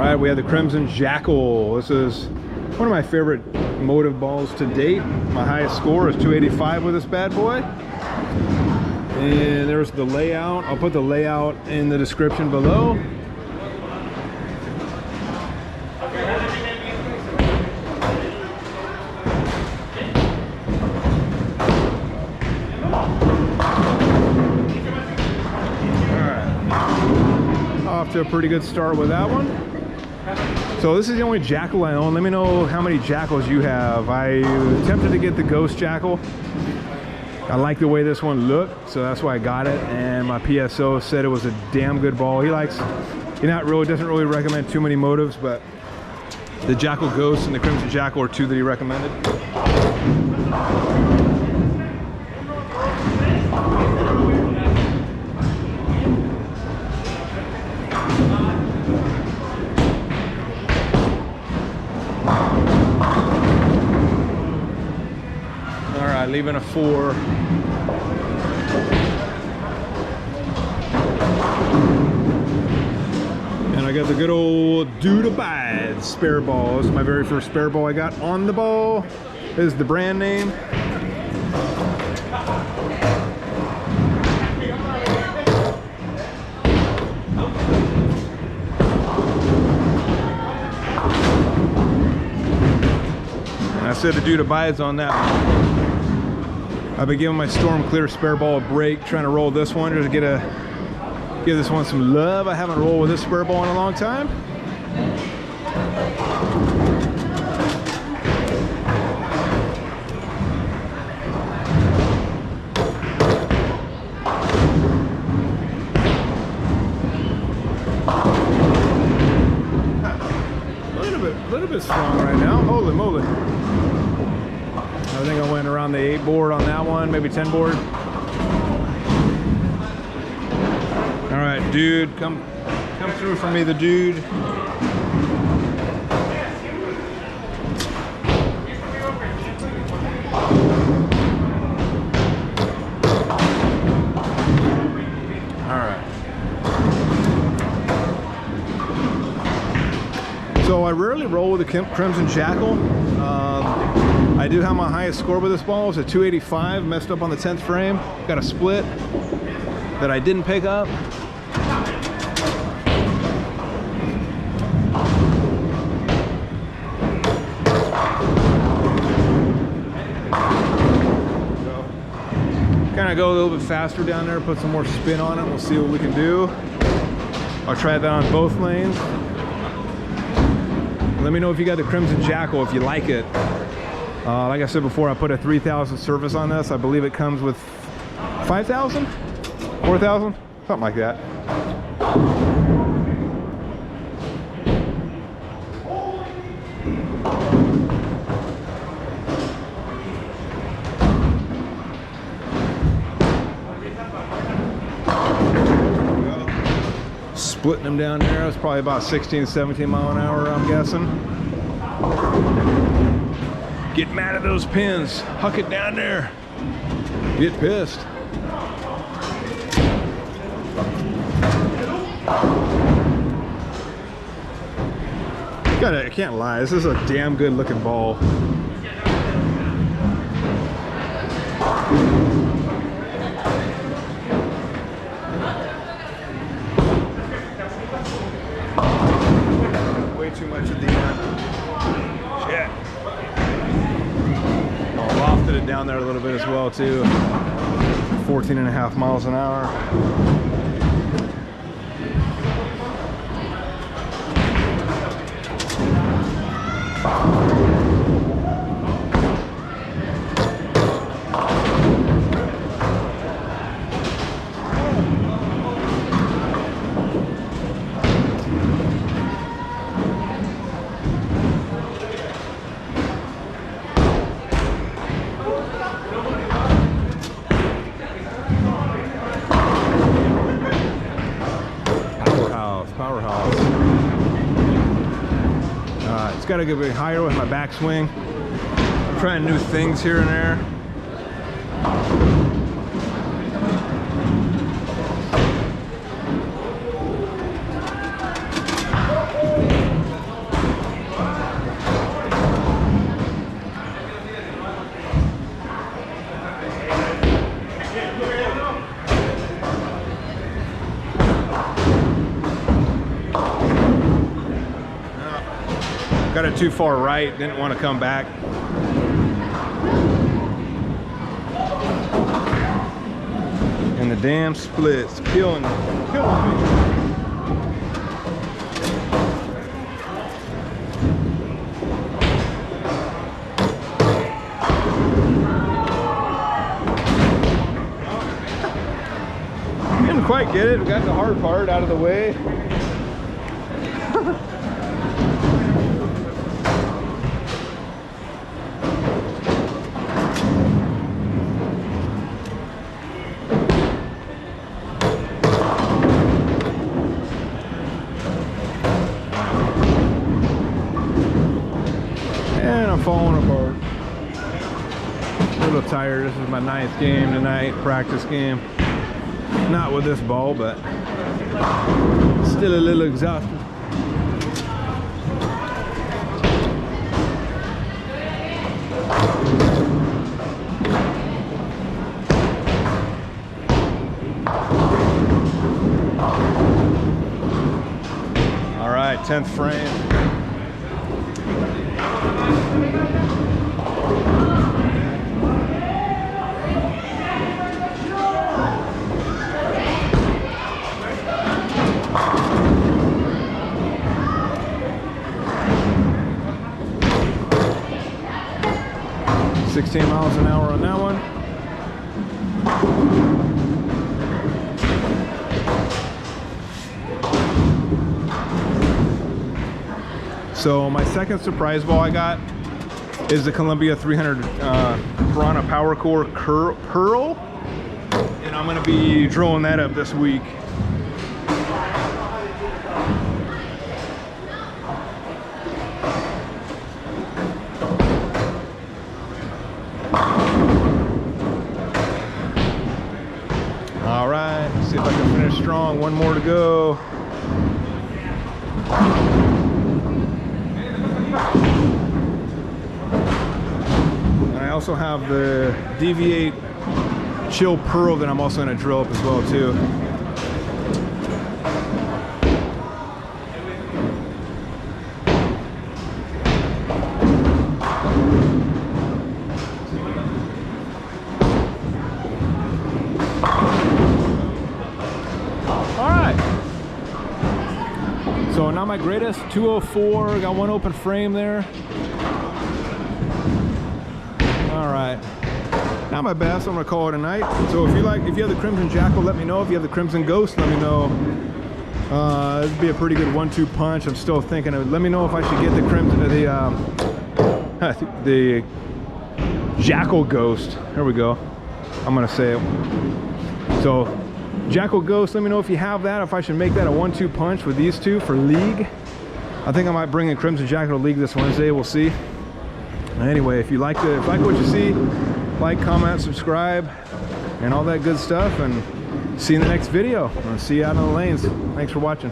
right, we have the Crimson Jackal. This is one of my favorite Motiv balls to date. My highest score is 285 with this bad boy. And there's the layout. I'll put the layout in the description below. Off to a pretty good start with that one. So this is the only Jackal I own. Let me know how many Jackals you have. I attempted to get the Ghost Jackal. I like the way this one looked, so that's why I got it. And my PSO said it was a damn good ball. He doesn't really recommend too many Motivs, but the Jackal Ghost and the Crimson Jackal are two that he recommended. Leaving a 4. And I got the good old Dude Abides spare ball. This is my very first spare ball I got on the ball. This is the brand name. And I said the Dude Abides on that one. I've been giving my Storm Clear spare ball a break, trying to roll this one just to give this one some love. I haven't rolled with this spare ball in a long time. A little bit strong right now. Holy moly. I think I went around the 8 board on that one, maybe 10 board. All right, dude, come through for me, the dude. All right. So I rarely roll with the Crimson Jackal. I do have my highest score with this ball. It's a 285, messed up on the 10th frame. Got a split that I didn't pick up. Kind of go a little bit faster down there, put some more spin on it. We'll see what we can do. I'll try that on both lanes. Let me know if you got the Crimson Jackal, if you like it. Like I said before, I put a 3,000 service on this. I believe it comes with 5,000? 4,000? Something like that. Splitting them down there. It's probably about 16, 17 mile an hour, I'm guessing. Get mad at those pins. Huck it down there. Get pissed. I can't lie. This is a damn good looking ball. Way too much at the end. Shit. Lofted it down there a little bit as well too. 14.5 miles an hour. Powerhouse. It's got to get a bit higher with my backswing. Trying new things here and there. Got it too far right, didn't want to come back. And the damn split's killing me. Didn't quite get it. We got the hard part out of the way. And I'm falling apart. A little tired. This is my 9th game tonight, practice game. Not with this ball, but still a little exhausted. All right, 10th frame. $16 miles an hour on that one. So my second surprise ball I got is the Columbia 300 Piranha Power Core Pearl, and I'm going to be drilling that up this week. All right, see if I can finish strong. One more to go. And I also have the Deviate Chill Pearl that I'm also going to drill up as well too. So not my greatest, 204, got one open frame there. All right, not my best, I'm gonna call it a night. So if you have the Crimson Jackal, let me know. If you have the Crimson Ghost, let me know. It'd be a pretty good 1-2 punch. I'm still thinking of it. Let me know if I should get the Crimson, the Jackal Ghost. There we go. I'm gonna say it. So Jackal Ghost, let me know if you have that, if I should make that a 1-2 punch with these two for League. I think I might bring in Crimson Jackal to League this Wednesday, we'll see. Anyway, if you like what you see, like, comment, subscribe, and all that good stuff, and see you in the next video. I'll see you out on the lanes. Thanks for watching.